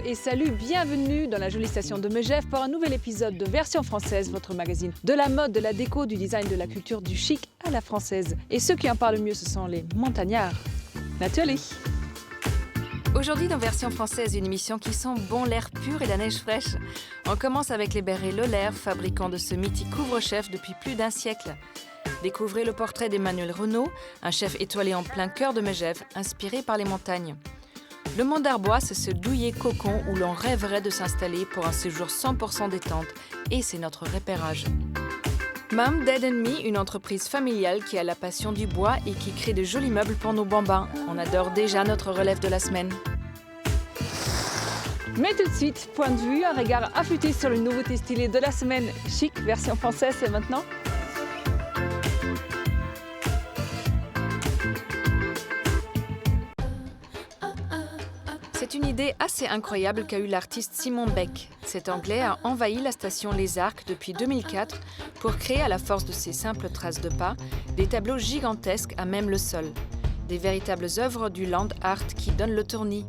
et salut, bienvenue dans la jolie station de Megève pour un nouvel épisode de Version Française, votre magazine de la mode, de la déco, du design, de la culture, du chic à la française. Et ceux qui en parlent le mieux, ce sont les montagnards. Natürlich. Aujourd'hui dans Version Française, une émission qui sent bon l'air pur et la neige fraîche. On commence avec les bérets Lohler, fabricants de ce mythique couvre-chef depuis plus d'un siècle. Découvrez le portrait d'Emmanuel Renaud, un chef étoilé en plein cœur de Megève, inspiré par les montagnes. Le Mont d'Arbois, c'est ce douillet cocon où l'on rêverait de s'installer pour un séjour 100% détente, et c'est notre repérage. Mom, Dad and Me, une entreprise familiale qui a la passion du bois et qui crée de jolis meubles pour nos bambins. On adore déjà notre relève de la semaine. Mais tout de suite, point de vue, un regard affûté sur le nouveauté stylée de la semaine. Chic, Version Française, c'est maintenant. C'est une idée assez incroyable qu'a eue l'artiste Simon Beck. Cet Anglais a envahi la station Les Arcs depuis 2004 pour créer, à la force de ses simples traces de pas, des tableaux gigantesques à même le sol. Des véritables œuvres du land art qui donnent le tournis.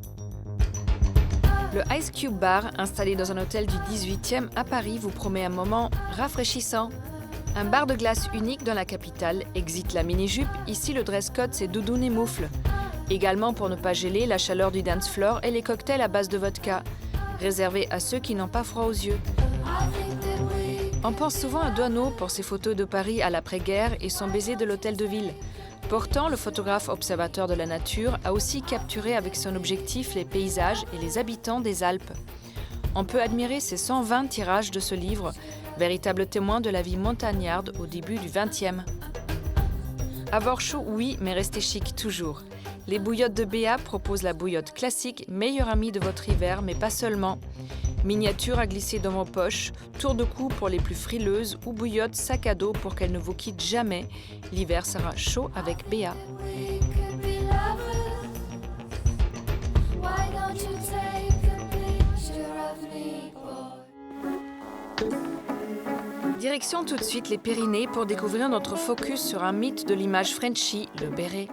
Le Ice Cube Bar, installé dans un hôtel du 18e à Paris, vous promet un moment rafraîchissant. Un bar de glace unique dans la capitale, exit la mini-jupe, ici le dress code c'est doudoune et moufle. Également pour ne pas geler la chaleur du dance floor et les cocktails à base de vodka, réservés à ceux qui n'ont pas froid aux yeux. On pense souvent à Doisneau pour ses photos de Paris à l'après-guerre et son baiser de l'hôtel de ville. Pourtant, le photographe observateur de la nature a aussi capturé avec son objectif les paysages et les habitants des Alpes. On peut admirer ses 120 tirages de ce livre, véritable témoin de la vie montagnarde au début du XXe. Avoir chaud, oui, mais rester chic toujours. Les bouillottes de Béa proposent la bouillotte classique, meilleure amie de votre hiver, mais pas seulement. Miniature à glisser dans vos poches, tour de cou pour les plus frileuses ou bouillotte sac à dos pour qu'elle ne vous quitte jamais. L'hiver sera chaud avec Béa. Direction tout de suite les Pyrénées pour découvrir notre focus sur un mythe de l'image Frenchy, le béret.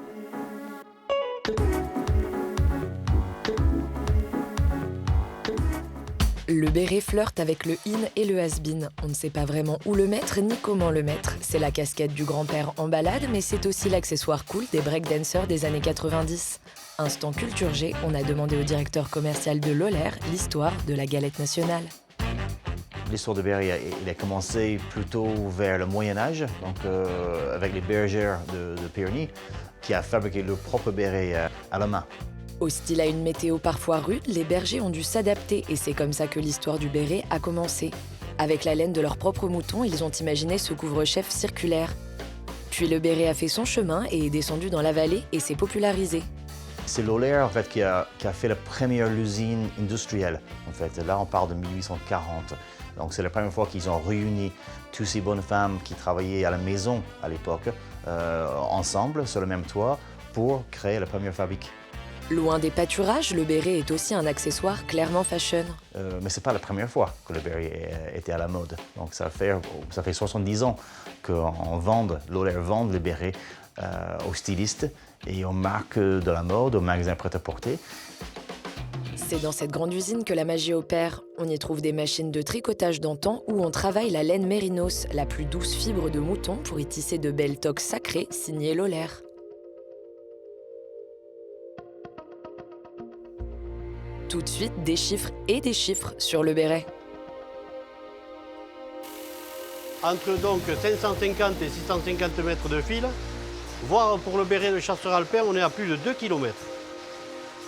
Le béret flirte avec le in et le has-been. On ne sait pas vraiment où le mettre ni comment le mettre. C'est la casquette du grand-père en balade, mais c'est aussi l'accessoire cool des breakdancers des années 90. Instant culture G, on a demandé au directeur commercial de Lohler l'histoire de la galette nationale. L'histoire de béret, il a commencé plutôt vers le Moyen-Âge, donc avec les bergères de Pyrénées, qui a fabriqué leur propre béret à la main. Hostile à une météo parfois rude, les bergers ont dû s'adapter et c'est comme ça que l'histoire du béret a commencé. Avec la laine de leurs propres moutons, ils ont imaginé ce couvre-chef circulaire. Puis le béret a fait son chemin et est descendu dans la vallée et s'est popularisé. C'est Lohler en fait, qui a fait la première usine industrielle. En fait. Là, on parle de 1840. Donc c'est la première fois qu'ils ont réuni toutes ces bonnes femmes qui travaillaient à la maison à l'époque, ensemble, sur le même toit, pour créer la première fabrique. Loin des pâturages, le béret est aussi un accessoire clairement fashion. Mais ce n'est pas la première fois que le béret était à la mode. Donc ça fait 70 ans qu'on Lohler vend les bérets aux stylistes et aux marques de la mode, aux magasins prêt-à-porter. C'est dans cette grande usine que la magie opère. On y trouve des machines de tricotage d'antan où on travaille la laine mérinos, la plus douce fibre de mouton, pour y tisser de belles toques sacrées signées Lohler. Tout de suite, des chiffres sur le béret. Entre donc 550 et 650 mètres de fil, voire pour le béret de chasseur alpin, on est à plus de 2 km.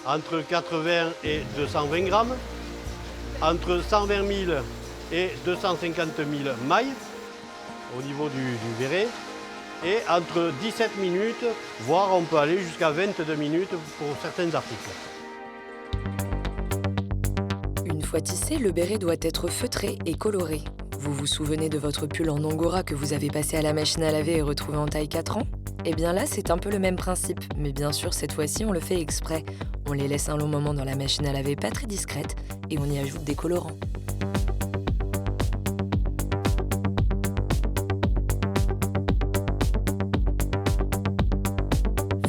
Entre 80 et 220 grammes, entre 120 000 et 250 000 mailles au niveau du béret, et entre 17 minutes, voire on peut aller jusqu'à 22 minutes pour certains articles. Une fois tissé, le béret doit être feutré et coloré. Vous vous souvenez de votre pull en angora que vous avez passé à la machine à laver et retrouvé en taille 4 ans ? Eh bien là, c'est un peu le même principe, mais bien sûr, cette fois-ci, on le fait exprès. On les laisse un long moment dans la machine à laver pas très discrète et on y ajoute des colorants.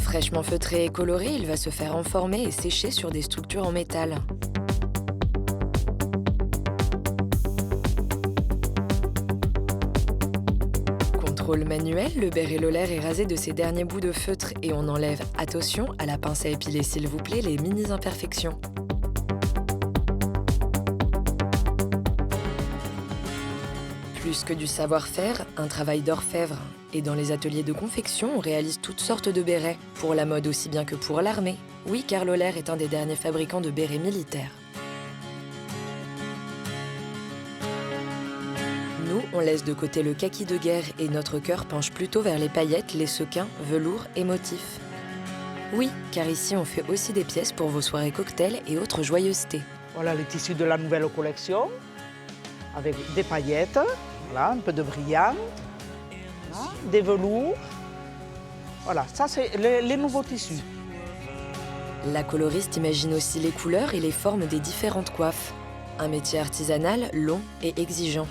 Fraîchement feutré et coloré, il va se faire enformer et sécher sur des structures en métal. contrôle manuel, le béret Lohler est rasé de ses derniers bouts de feutre et on enlève, attention, à la pince à épiler s'il vous plaît, les mini-imperfections. Plus que du savoir-faire, un travail d'orfèvre. Et dans les ateliers de confection, on réalise toutes sortes de bérets, pour la mode aussi bien que pour l'armée. Oui, car Lohler est un des derniers fabricants de bérets militaires. Nous, on laisse de côté le kaki de guerre et notre cœur penche plutôt vers les paillettes, les sequins, velours et motifs. Oui, car ici on fait aussi des pièces pour vos soirées cocktails et autres joyeusetés. Voilà les tissus de la nouvelle collection, avec des paillettes, voilà, un peu de brillant, voilà, des velours. Voilà, ça c'est les nouveaux tissus. La coloriste imagine aussi les couleurs et les formes des différentes coiffes. Un métier artisanal, long et exigeant.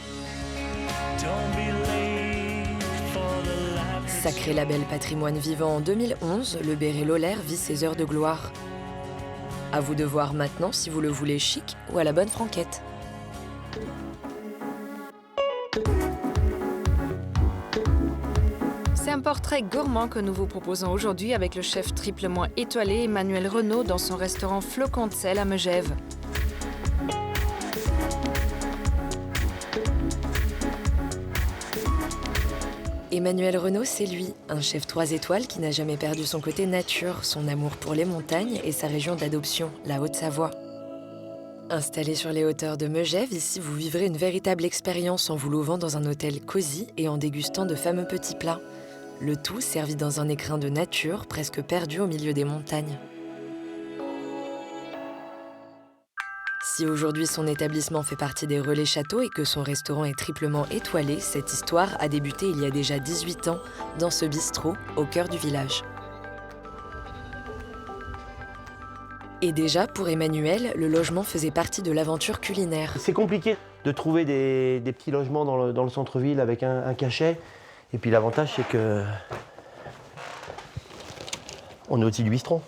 Sacré label patrimoine vivant en 2011, le béret Lohler vit ses heures de gloire. À vous de voir maintenant si vous le voulez chic ou à la bonne franquette. C'est un portrait gourmand que nous vous proposons aujourd'hui avec le chef triplement étoilé Emmanuel Renaud dans son restaurant Flocon de sel à Megève. Emmanuel Renaud, c'est lui, un chef 3 étoiles qui n'a jamais perdu son côté nature, son amour pour les montagnes et sa région d'adoption, la Haute-Savoie. Installé sur les hauteurs de Megève, ici vous vivrez une véritable expérience en vous louvant dans un hôtel cosy et en dégustant de fameux petits plats. Le tout servi dans un écrin de nature presque perdu au milieu des montagnes. Si aujourd'hui son établissement fait partie des relais châteaux et que son restaurant est triplement étoilé, cette histoire a débuté il y a déjà 18 ans dans ce bistrot au cœur du village. Et déjà, pour Emmanuel, le logement faisait partie de l'aventure culinaire. C'est compliqué de trouver des petits logements dans le centre-ville avec un cachet. Et puis l'avantage, c'est que on est au-dessus du bistrot.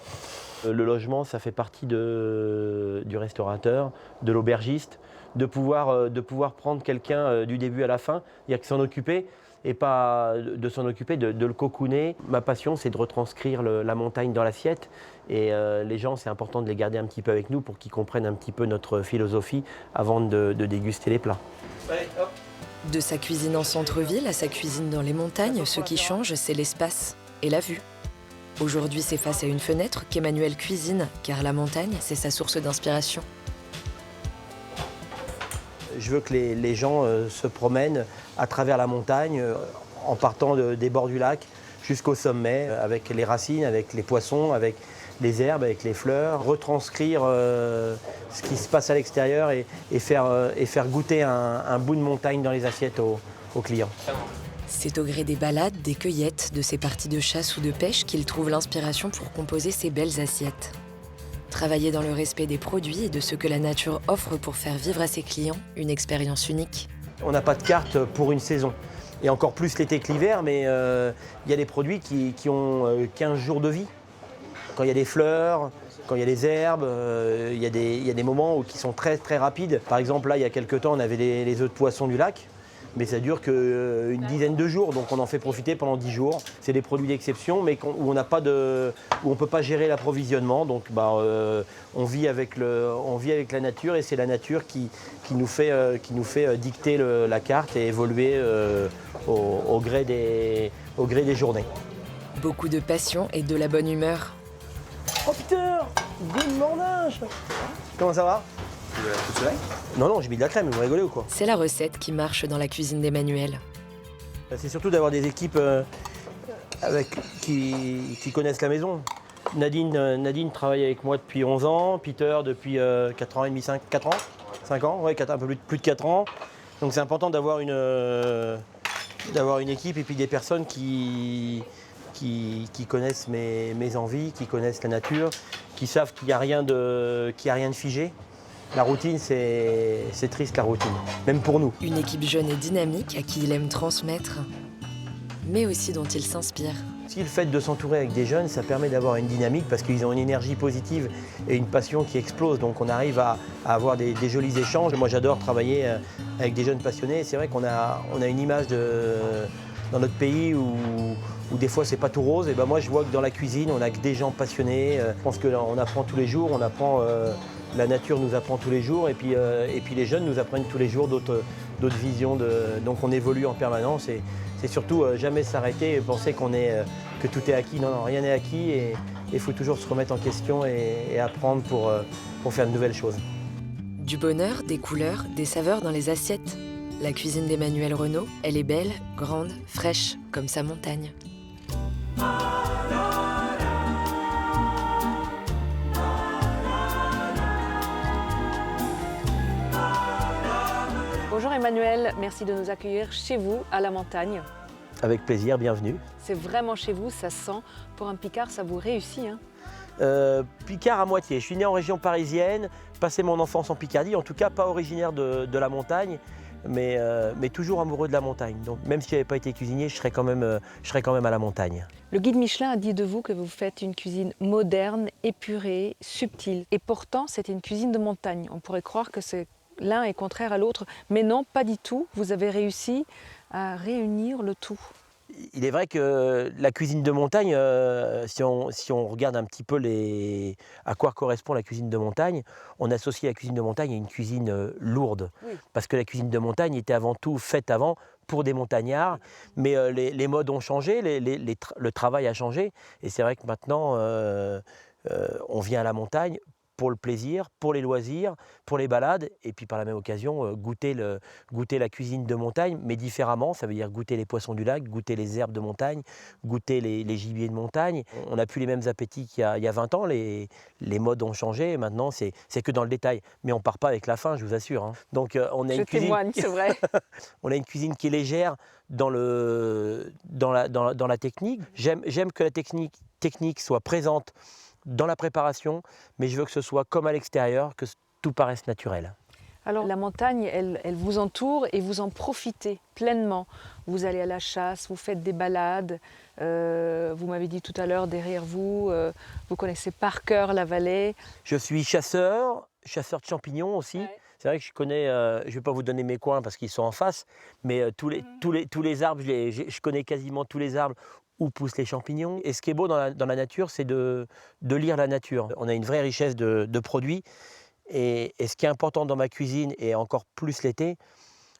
Le logement, ça fait partie du restaurateur, de l'aubergiste, de pouvoir prendre quelqu'un du début à la fin, il n'y a que s'en occuper, et pas de s'en occuper, de le cocooner. Ma passion, c'est de retranscrire la montagne dans l'assiette, et les gens, c'est important de les garder un petit peu avec nous pour qu'ils comprennent un petit peu notre philosophie avant de déguster les plats. Allez, hop. De sa cuisine en centre-ville à sa cuisine dans les montagnes, ce qui change, c'est l'espace et la vue. Aujourd'hui, c'est face à une fenêtre qu'Emmanuel cuisine, car la montagne, c'est sa source d'inspiration. Je veux que les gens se promènent à travers la montagne, en partant des bords du lac jusqu'au sommet, avec les racines, avec les poissons, avec les herbes, avec les fleurs, retranscrire ce qui se passe à l'extérieur et faire goûter un bout de montagne dans les assiettes aux clients. C'est au gré des balades, des cueillettes, de ses parties de chasse ou de pêche qu'il trouve l'inspiration pour composer ses belles assiettes. Travailler dans le respect des produits et de ce que la nature offre pour faire vivre à ses clients une expérience unique. On n'a pas de carte pour une saison, et encore plus l'été que l'hiver, mais il y a des produits qui ont 15 jours de vie. Quand il y a des fleurs, quand il y a des herbes, il y a des moments qui sont très très rapides. Par exemple, là, il y a quelques temps, on avait les œufs de poisson du lac. Mais ça dure qu'une dizaine de jours, donc on en fait profiter pendant 10 jours. C'est des produits d'exception, mais où on ne peut pas gérer l'approvisionnement. Donc on vit avec la nature, et c'est la nature qui nous fait dicter la carte et évoluer au gré des journées. Beaucoup de passion et de la bonne humeur. Oh Peter, good morning. Comment ça va? Non, j'ai mis de la crème, vous rigolez ou quoi? C'est la recette qui marche dans la cuisine d'Emmanuel. C'est surtout d'avoir des équipes qui connaissent la maison. Nadine travaille avec moi depuis 11 ans, Peter depuis 4 ans et demi, 5 ans, ouais, un peu plus de 4 ans. Donc c'est important d'avoir une équipe et puis des personnes qui connaissent mes envies, qui connaissent la nature, qui savent qu'il n'y a rien de figé. La routine, c'est triste, la routine, même pour nous. Une équipe jeune et dynamique à qui il aime transmettre, mais aussi dont il s'inspire. Si le fait de s'entourer avec des jeunes, ça permet d'avoir une dynamique parce qu'ils ont une énergie positive et une passion qui explose. Donc on arrive à avoir des jolis échanges. Moi, j'adore travailler avec des jeunes passionnés. C'est vrai qu'on a une image dans notre pays où des fois c'est pas tout rose, et ben moi je vois que dans la cuisine on a que des gens passionnés. Je pense qu'on apprend tous les jours, la nature nous apprend tous les jours, et puis les jeunes nous apprennent tous les jours d'autres visions. Donc on évolue en permanence, et c'est surtout jamais s'arrêter et penser que tout est acquis. Non, rien n'est acquis, et il faut toujours se remettre en question et apprendre pour faire de nouvelles choses. Du bonheur, des couleurs, des saveurs dans les assiettes. La cuisine d'Emmanuel Renaud, elle est belle, grande, fraîche, comme sa montagne. Bonjour Emmanuel, merci de nous accueillir chez vous, à la montagne. Avec plaisir, bienvenue. C'est vraiment chez vous, ça sent. Pour un Picard, ça vous réussit, hein? Picard à moitié. Je suis né en région parisienne, passé mon enfance en Picardie, en tout cas pas originaire de la montagne, mais toujours amoureux de la montagne. Donc même si je n'avais pas été cuisinier, je serais quand même à la montagne. Le guide Michelin a dit de vous que vous faites une cuisine moderne, épurée, subtile. Et pourtant, c'est une cuisine de montagne. On pourrait croire que l'un est contraire à l'autre, mais non, pas du tout. Vous avez réussi à réunir le tout. Il est vrai que la cuisine de montagne, si on regarde un petit peu à quoi correspond la cuisine de montagne, on associe la cuisine de montagne à une cuisine lourde. Oui. Parce que la cuisine de montagne était avant tout faite avant pour des montagnards, mais les modes ont changé, le travail a changé, et c'est vrai que maintenant on vient à la montagne pour le plaisir, pour les loisirs, pour les balades, et puis par la même occasion goûter la cuisine de montagne, mais différemment. Ça veut dire goûter les poissons du lac, goûter les herbes de montagne, goûter les gibiers de montagne. On n'a plus les mêmes appétits qu'il y a 20 ans, les modes ont changé, et maintenant c'est que dans le détail. Mais on ne part pas avec la faim, je vous assure, hein. Donc on a une cuisine... témoigne, c'est vrai. On a une cuisine qui est légère dans la technique. J'aime que la technique soit présente dans la préparation, mais je veux que ce soit comme à l'extérieur, que tout paraisse naturel. Alors la montagne, elle vous entoure et vous en profitez pleinement. Vous allez à la chasse, vous faites des balades, vous m'avez dit tout à l'heure derrière vous, vous connaissez par cœur la vallée. Je suis chasseur de champignons aussi. Ouais. C'est vrai que je connais, je ne vais pas vous donner mes coins parce qu'ils sont en face, mais tous les arbres, je connais quasiment tous les arbres où poussent les champignons. Et ce qui est beau dans la nature, c'est de lire la nature. On a une vraie richesse de produits. Et ce qui est important dans ma cuisine, et encore plus l'été,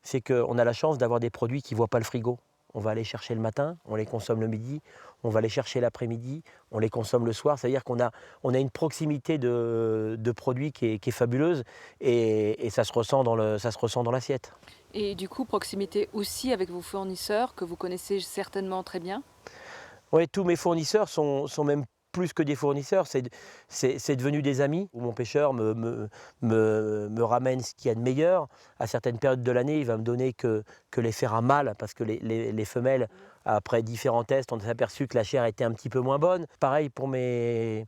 c'est qu'on a la chance d'avoir des produits qui ne voient pas le frigo. On va aller chercher le matin, on les consomme le midi, on va les chercher l'après-midi, on les consomme le soir. C'est-à-dire qu'on a une proximité de produits qui est fabuleuse, et ça se ressent dans l'assiette. Et du coup, proximité aussi avec vos fournisseurs, que vous connaissez certainement très bien? Oui, tous mes fournisseurs sont même plus que des fournisseurs, c'est devenu des amis. Mon pêcheur me ramène ce qu'il y a de meilleur. À certaines périodes de l'année, il va me donner que les fers à mâle, parce que les femelles, après différents tests, on s'est aperçu que la chair était un petit peu moins bonne. Pareil pour mes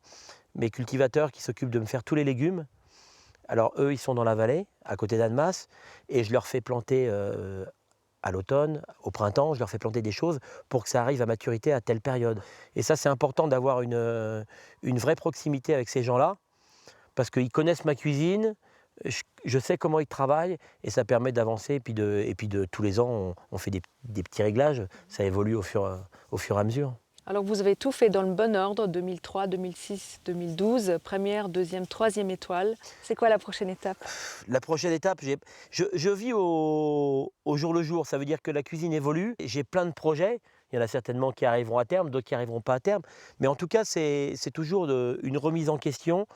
cultivateurs qui s'occupent de me faire tous les légumes. Alors eux, ils sont dans la vallée, à côté d'Annemasse, et je leur fais planter à l'automne, au printemps, je leur fais planter des choses pour que ça arrive à maturité à telle période. Et ça, c'est important d'avoir une vraie proximité avec ces gens-là, parce qu'ils connaissent ma cuisine, je sais comment ils travaillent, et ça permet d'avancer. Et puis de tous les ans, on fait des petits réglages, ça évolue au fur et à mesure. Alors vous avez tout fait dans le bon ordre, 2003, 2006, 2012, première, deuxième, troisième étoile. C'est quoi la prochaine étape? La prochaine étape, je vis au jour le jour. Ça veut dire que la cuisine évolue. J'ai plein de projets. Il y en a certainement qui arriveront à terme, d'autres qui n'arriveront pas à terme. Mais en tout cas, c'est toujours une remise en question.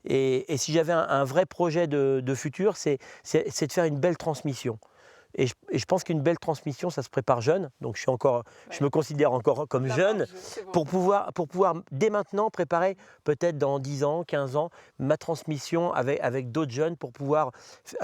Et si j'avais un vrai projet de futur, c'est de faire une belle transmission. Et je pense qu'une belle transmission, ça se prépare jeune. Donc je me considère encore comme jeune pour pouvoir dès maintenant préparer peut-être dans 10 ans, 15 ans, ma transmission avec d'autres jeunes pour pouvoir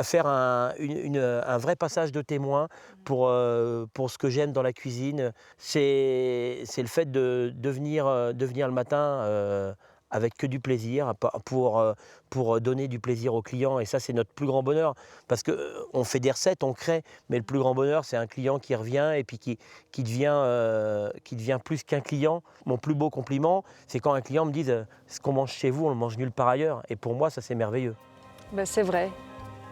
faire un vrai passage de témoin pour ce que j'aime dans la cuisine. C'est le fait de venir le matin avec que du plaisir, pour donner du plaisir aux clients. Et ça, c'est notre plus grand bonheur, parce qu'on fait des recettes, on crée, mais le plus grand bonheur, c'est un client qui revient et puis qui devient plus qu'un client. Mon plus beau compliment, c'est quand un client me dit « ce qu'on mange chez vous, on le mange nulle part ailleurs ». Et pour moi, ça, c'est merveilleux. Ben, c'est vrai.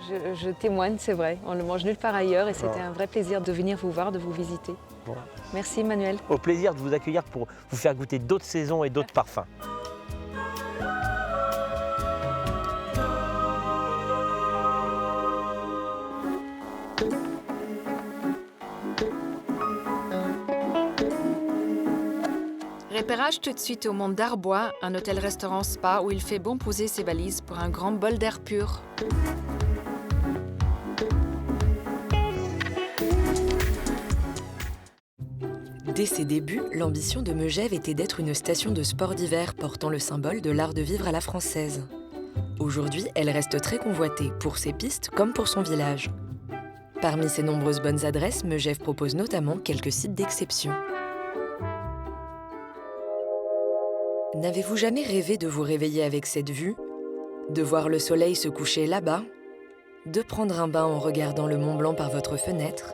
Je témoigne, c'est vrai. On le mange nulle part ailleurs et c'était un vrai plaisir de venir vous voir, de vous visiter. Bon. Merci Manuel. Au plaisir de vous accueillir pour vous faire goûter d'autres saisons et d'autres parfums. Repérage tout de suite au Mont d'Arbois, un hôtel-restaurant spa où il fait bon poser ses valises pour un grand bol d'air pur. Dès ses débuts, l'ambition de Megève était d'être une station de sport d'hiver portant le symbole de l'art de vivre à la française. Aujourd'hui, elle reste très convoitée, pour ses pistes comme pour son village. Parmi ses nombreuses bonnes adresses, Megève propose notamment quelques sites d'exception. N'avez-vous jamais rêvé de vous réveiller avec cette vue? De voir le soleil se coucher là-bas? De prendre un bain en regardant le Mont Blanc par votre fenêtre?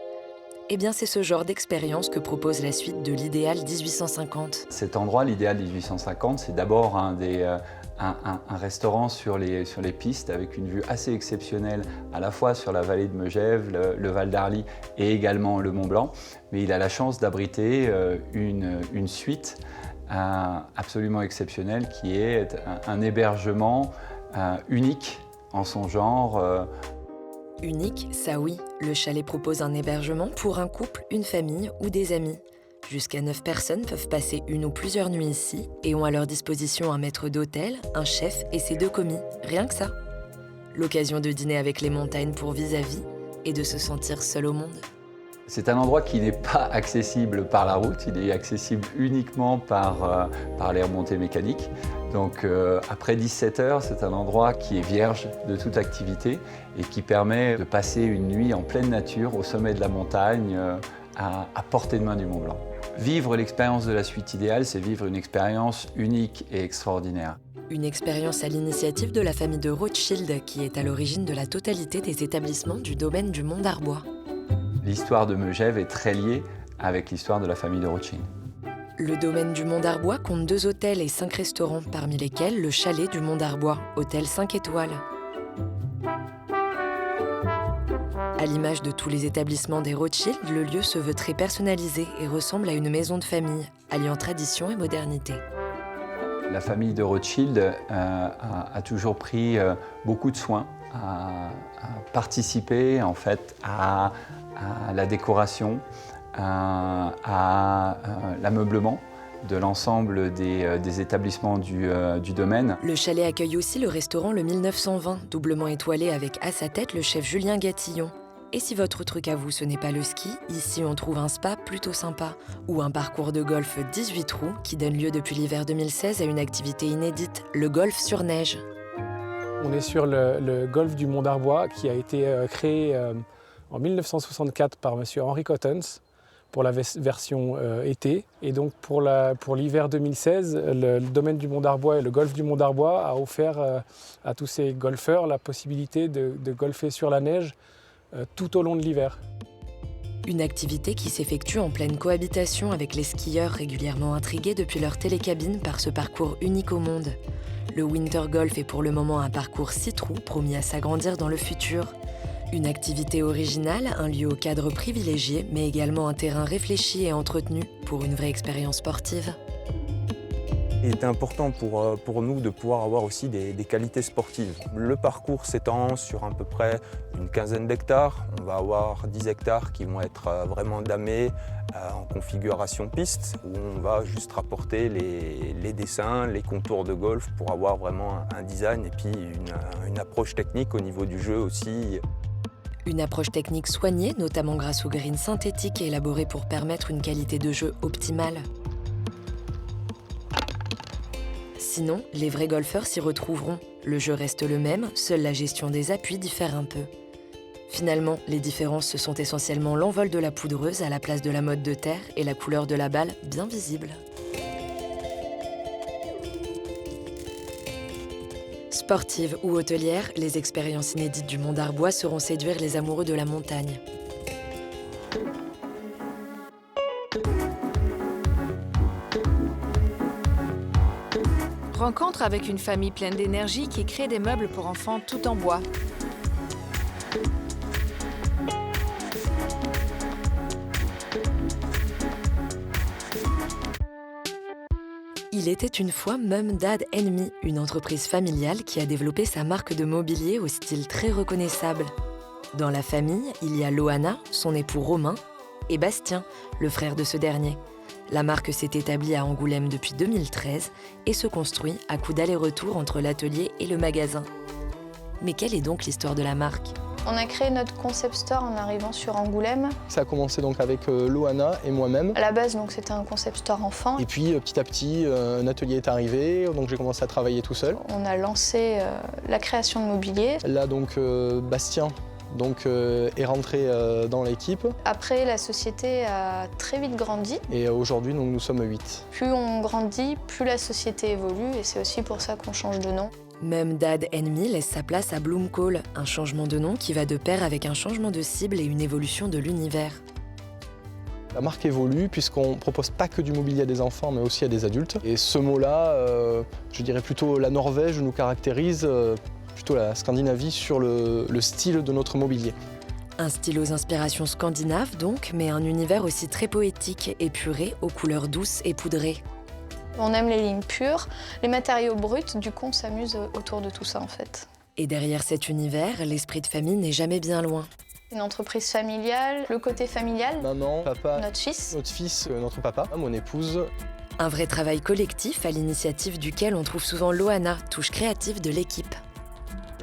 Eh bien, c'est ce genre d'expérience que propose la suite de l'Idéal 1850. Cet endroit, l'Idéal 1850, c'est d'abord un restaurant sur les pistes avec une vue assez exceptionnelle à la fois sur la vallée de Megève, le Val d'Arly et également le Mont Blanc. Mais il a la chance d'abriter une suite absolument exceptionnelle qui est un hébergement unique en son genre. Unique, ça oui. Le chalet propose un hébergement pour un couple, une famille ou des amis. Jusqu'à 9 personnes peuvent passer une ou plusieurs nuits ici et ont à leur disposition un maître d'hôtel, un chef et ses 2 commis. Rien que ça. L'occasion de dîner avec les montagnes pour vis-à-vis et de se sentir seul au monde. C'est un endroit qui n'est pas accessible par la route, il est accessible uniquement par les remontées mécaniques. Donc après 17 heures, c'est un endroit qui est vierge de toute activité et qui permet de passer une nuit en pleine nature au sommet de la montagne à portée de main du Mont Blanc. Vivre l'expérience de la suite idéale, c'est vivre une expérience unique et extraordinaire. Une expérience à l'initiative de la famille de Rothschild qui est à l'origine de la totalité des établissements du domaine du Mont d'Arbois. L'histoire de Megève est très liée avec l'histoire de la famille de Rothschild. Le domaine du Mont d'Arbois compte 2 hôtels et 5 restaurants, parmi lesquels le chalet du Mont d'Arbois, hôtel 5 étoiles. À l'image de tous les établissements des Rothschild, le lieu se veut très personnalisé et ressemble à une maison de famille, alliant tradition et modernité. La famille de Rothschild a toujours pris beaucoup de soin à participer en fait à la décoration, à l'ameublement de l'ensemble des établissements du domaine. Le chalet accueille aussi le restaurant Le 1920, doublement étoilé avec à sa tête le chef Julien Gatillon. Et si votre truc à vous ce n'est pas le ski, ici on trouve un spa plutôt sympa ou un parcours de golf 18 trous qui donne lieu depuis l'hiver 2016 à une activité inédite, le golf sur neige. On est sur le golf du Mont d'Arbois qui a été créé en 1964 par M. Henry Cottens pour la version été. Et donc pour l'hiver 2016, le domaine du Mont d'Arbois et le golf du Mont d'Arbois a offert à tous ces golfeurs la possibilité de golfer sur la neige tout au long de l'hiver. Une activité qui s'effectue en pleine cohabitation avec les skieurs régulièrement intrigués depuis leur télécabine par ce parcours unique au monde. Le Winter Golf est pour le moment un parcours 6 trous promis à s'agrandir dans le futur. Une activité originale, un lieu au cadre privilégié, mais également un terrain réfléchi et entretenu pour une vraie expérience sportive. Il était important pour nous de pouvoir avoir aussi des qualités sportives. Le parcours s'étend sur à peu près une quinzaine d'hectares. On va avoir 10 hectares qui vont être vraiment damés en configuration piste, où on va juste rapporter les dessins, les contours de golf pour avoir vraiment un design et puis une approche technique au niveau du jeu aussi. Une approche technique soignée, notamment grâce aux greens synthétiques élaborés pour permettre une qualité de jeu optimale. Sinon, les vrais golfeurs s'y retrouveront. Le jeu reste le même, seule la gestion des appuis diffère un peu. Finalement, les différences, ce sont essentiellement l'envol de la poudreuse à la place de la mode de terre et la couleur de la balle bien visible. Sportives ou hôtelières, les expériences inédites du Mont d'Arbois sauront séduire les amoureux de la montagne. Rencontre avec une famille pleine d'énergie qui crée des meubles pour enfants tout en bois. Il était une fois Mum Dad Me, une entreprise familiale qui a développé sa marque de mobilier au style très reconnaissable. Dans la famille, il y a Loana, son époux Romain, et Bastien, le frère de ce dernier. La marque s'est établie à Angoulême depuis 2013 et se construit à coups d'aller-retour entre l'atelier et le magasin. Mais quelle est donc l'histoire de la marque ? On a créé notre concept store en arrivant sur Angoulême. Ça a commencé donc avec Loana et moi-même. À la base, donc, c'était un concept store enfant. Et puis petit à petit, un atelier est arrivé, donc j'ai commencé à travailler tout seul. On a lancé la création de mobilier. Là donc Bastien est rentré dans l'équipe. Après, la société a très vite grandi. Et aujourd'hui, nous sommes 8. Plus on grandit, plus la société évolue et c'est aussi pour ça qu'on change de nom. Mum Dad Me laisse sa place à Bloomcall, un changement de nom qui va de pair avec un changement de cible et une évolution de l'univers. La marque évolue puisqu'on ne propose pas que du mobilier à des enfants mais aussi à des adultes. Et ce mot-là, je dirais plutôt la Norvège nous caractérise, plutôt la Scandinavie sur le style de notre mobilier. Un style aux inspirations scandinaves donc, mais un univers aussi très poétique, épuré, aux couleurs douces et poudrées. On aime les lignes pures, les matériaux bruts, du coup on s'amuse autour de tout ça en fait. Et derrière cet univers, l'esprit de famille n'est jamais bien loin. Une entreprise familiale, le côté familial, maman, papa, notre fils, notre papa, mon épouse. Un vrai travail collectif à l'initiative duquel on trouve souvent Loana, touche créative de l'équipe.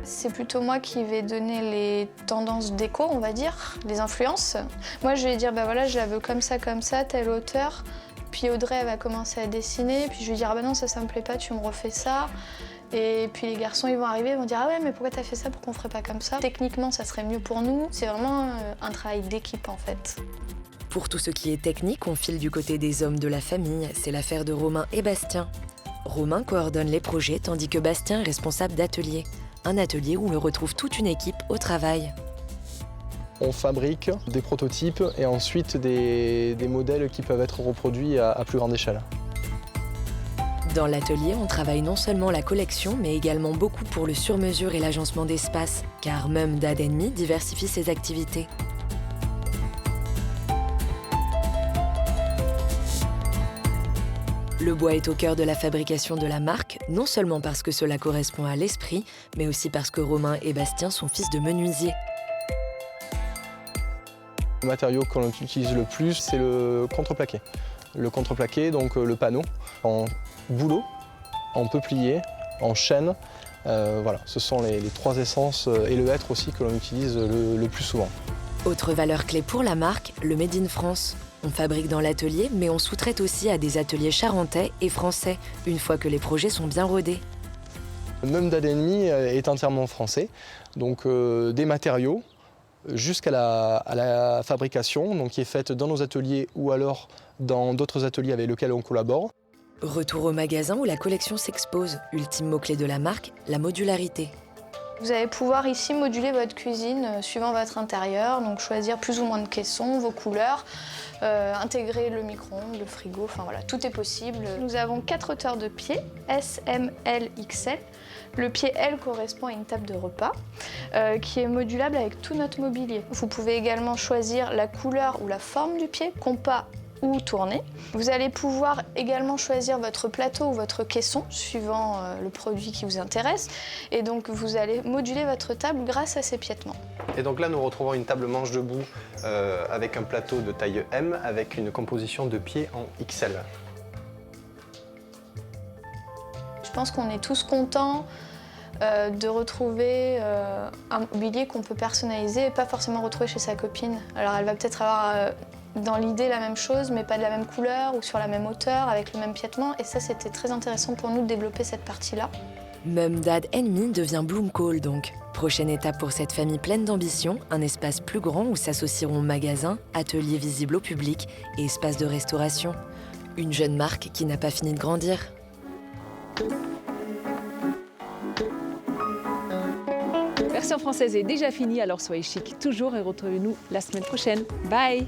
C'est plutôt moi qui vais donner les tendances déco, on va dire, les influences. Moi je vais dire, bah voilà, je la veux comme ça, telle hauteur. Puis Audrey, elle va commencer à dessiner, puis je vais dire, ah bah non, ça me plaît pas, tu me refais ça. Et puis les garçons, ils vont arriver, ils vont dire, ah ouais, mais pourquoi t'as fait ça, pourquoi on ferait pas comme ça? Techniquement, ça serait mieux pour nous. C'est vraiment un travail d'équipe, en fait. Pour tout ce qui est technique, on file du côté des hommes de la famille. C'est l'affaire de Romain et Bastien. Romain coordonne les projets, tandis que Bastien est responsable d'atelier. Un atelier où on retrouve toute une équipe au travail. On fabrique des prototypes et ensuite des modèles qui peuvent être reproduits à plus grande échelle. Dans l'atelier, on travaille non seulement la collection, mais également beaucoup pour le sur-mesure et l'agencement d'espace, car Mum Dad Me diversifie ses activités. Le bois est au cœur de la fabrication de la marque, non seulement parce que cela correspond à l'esprit, mais aussi parce que Romain et Bastien sont fils de menuisiers. Le matériau qu'on utilise le plus, c'est le contreplaqué. Le contreplaqué, donc le panneau, en bouleau, en peuplier, en chêne. Voilà, ce sont les trois essences et le hêtre aussi que l'on utilise le plus souvent. Autre valeur clé pour la marque, le Made in France. On fabrique dans l'atelier, mais on sous-traite aussi à des ateliers charentais et français, une fois que les projets sont bien rodés. Mum Dad Me est entièrement français, donc des matériaux, jusqu'à la fabrication, donc qui est faite dans nos ateliers ou alors dans d'autres ateliers avec lesquels on collabore. Retour au magasin où la collection s'expose. Ultime mot-clé de la marque, la modularité. Vous allez pouvoir ici moduler votre cuisine suivant votre intérieur, donc choisir plus ou moins de caissons, vos couleurs, intégrer le micro-ondes, le frigo, enfin voilà, tout est possible. Nous avons 4 hauteurs de pieds, S, M, L, XL. Le pied L correspond à une table de repas qui est modulable avec tout notre mobilier. Vous pouvez également choisir la couleur ou la forme du pied, compas ou tourné. Vous allez pouvoir également choisir votre plateau ou votre caisson suivant le produit qui vous intéresse. Et donc vous allez moduler votre table grâce à ces piétements. Et donc là nous retrouvons une table manche debout avec un plateau de taille M avec une composition de pieds en XL. Je pense qu'on est tous contents de retrouver un mobilier qu'on peut personnaliser et pas forcément retrouver chez sa copine. Alors elle va peut-être avoir dans l'idée la même chose mais pas de la même couleur ou sur la même hauteur avec le même piétement et ça c'était très intéressant pour nous de développer cette partie-là. Mum Dad Me devient Bloomcall donc. Prochaine étape pour cette famille pleine d'ambition, un espace plus grand où s'associeront magasins, ateliers visibles au public et espaces de restauration. Une jeune marque qui n'a pas fini de grandir. Version française est déjà finie, alors soyez chic toujours et retrouvez-nous la semaine prochaine. Bye!